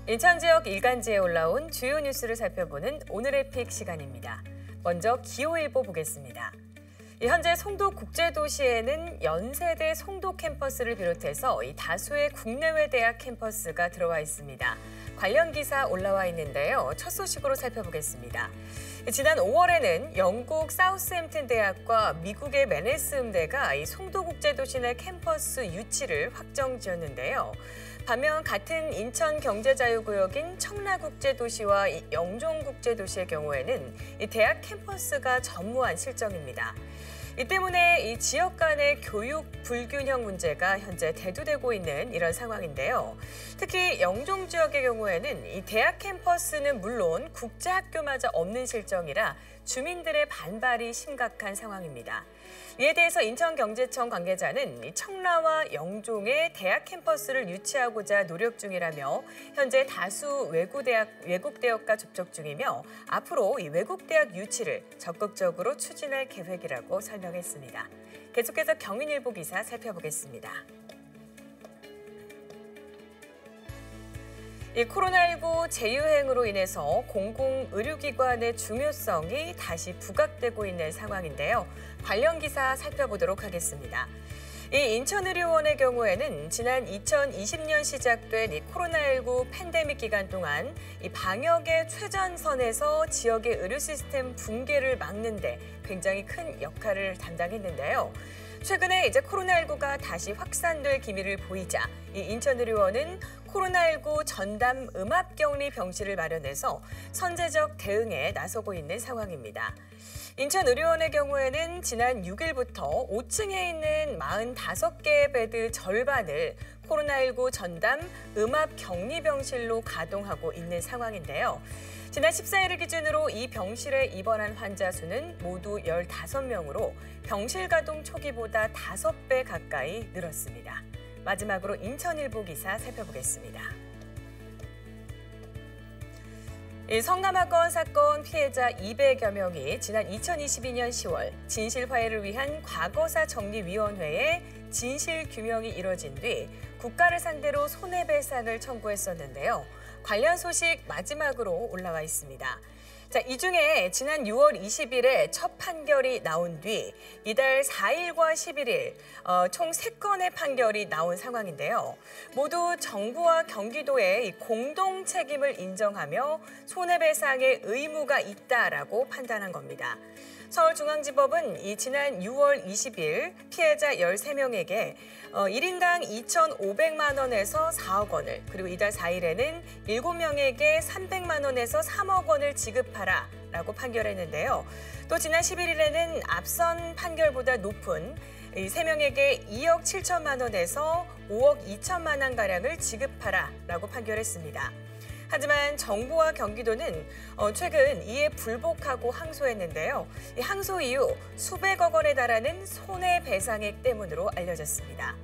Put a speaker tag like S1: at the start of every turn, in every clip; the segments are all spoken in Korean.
S1: 인천 지역 일간지에 올라온 주요 뉴스를 살펴보는 오늘의 픽 시간입니다. 먼저 기호일보 보겠습니다. 현재 송도국제도시에는 연세대 송도 캠퍼스를 비롯해서 다수의 국내외 대학 캠퍼스가 들어와 있습니다. 관련 기사 올라와 있는데요. 첫 소식으로 살펴보겠습니다. 지난 5월에는 영국 사우스햄튼 대학과 미국의 맨해스 음대가 송도국제도시 내 캠퍼스 유치를 확정지었는데요. 반면 같은 인천경제자유구역인 청라국제도시와 영종국제도시의 경우에는 대학 캠퍼스가 전무한 실정입니다. 이 때문에 이 지역 간의 교육 불균형 문제가 현재 대두되고 있는 이런 상황인데요. 특히 영종 지역의 경우에는 이 대학 캠퍼스는 물론 국제학교마저 없는 실정이라 주민들의 반발이 심각한 상황입니다. 이에 대해서 인천경제청 관계자는 청라와 영종에 대학 캠퍼스를 유치하고자 노력 중이라며 현재 다수 외국 대학과 접촉 중이며 앞으로 이 외국 대학 유치를 적극적으로 추진할 계획이라고 설명했습니다. 계속해서 경인일보 기사 살펴보겠습니다. 이 코로나19 재유행으로 인해서 공공의료기관의 중요성이 다시 부각되고 있는 상황인데요. 관련 기사 살펴보도록 하겠습니다. 이 인천의료원의 경우에는 지난 2020년 시작된 이 코로나19 팬데믹 기간 동안 이 방역의 최전선에서 지역의 의료 시스템 붕괴를 막는 데 굉장히 큰 역할을 담당했는데요. 최근에 이제 코로나19가 다시 확산될 기미를 보이자 이 인천의료원은 코로나19 전담 음압격리 병실을 마련해서 선제적 대응에 나서고 있는 상황입니다. 인천의료원의 경우에는 지난 6일부터 5층에 있는 45개의 베드 절반을 코로나19 전담 음압격리병실로 가동하고 있는 상황인데요. 지난 14일을 기준으로 이 병실에 입원한 환자 수는 모두 15명으로 병실 가동 초기보다 5배 가까이 늘었습니다. 마지막으로 인천일보 기사 살펴보겠습니다. 이 성남학원 사건 피해자 200여 명이 지난 2022년 10월 진실화해를 위한 과거사정리위원회에 진실규명이 이뤄진 뒤 국가를 상대로 손해배상을 청구했었는데요. 관련 소식 마지막으로 올라와 있습니다. 자, 이 중에 지난 6월 20일에 첫 판결이 나온 뒤 이달 4일과 11일 총 3건의 판결이 나온 상황인데요. 모두 정부와 경기도의 공동 책임을 인정하며 손해배상의 의무가 있다라고 판단한 겁니다. 서울중앙지법은 지난 6월 20일 피해자 13명에게 1인당 2,500만 원에서 4억 원을 그리고 이달 4일에는 7명에게 300만 원에서 3억 원을 지급하라라고 판결했는데요. 또 지난 11일에는 앞선 판결보다 높은 3명에게 2억 7천만 원에서 5억 2천만 원가량을 지급하라라고 판결했습니다. 하지만 정부와 경기도는 최근 이에 불복하고 항소했는데요. 이 항소 이후 수백억 원에 달하는 손해배상액 때문으로 알려졌습니다.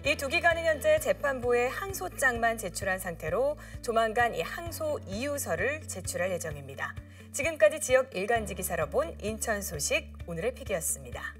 S1: 이 두 기관은 현재 재판부에 항소장만 제출한 상태로 조만간 이 항소 이유서를 제출할 예정입니다. 지금까지 지역 일간지 기사로 본 인천 소식 오늘의 픽이었습니다.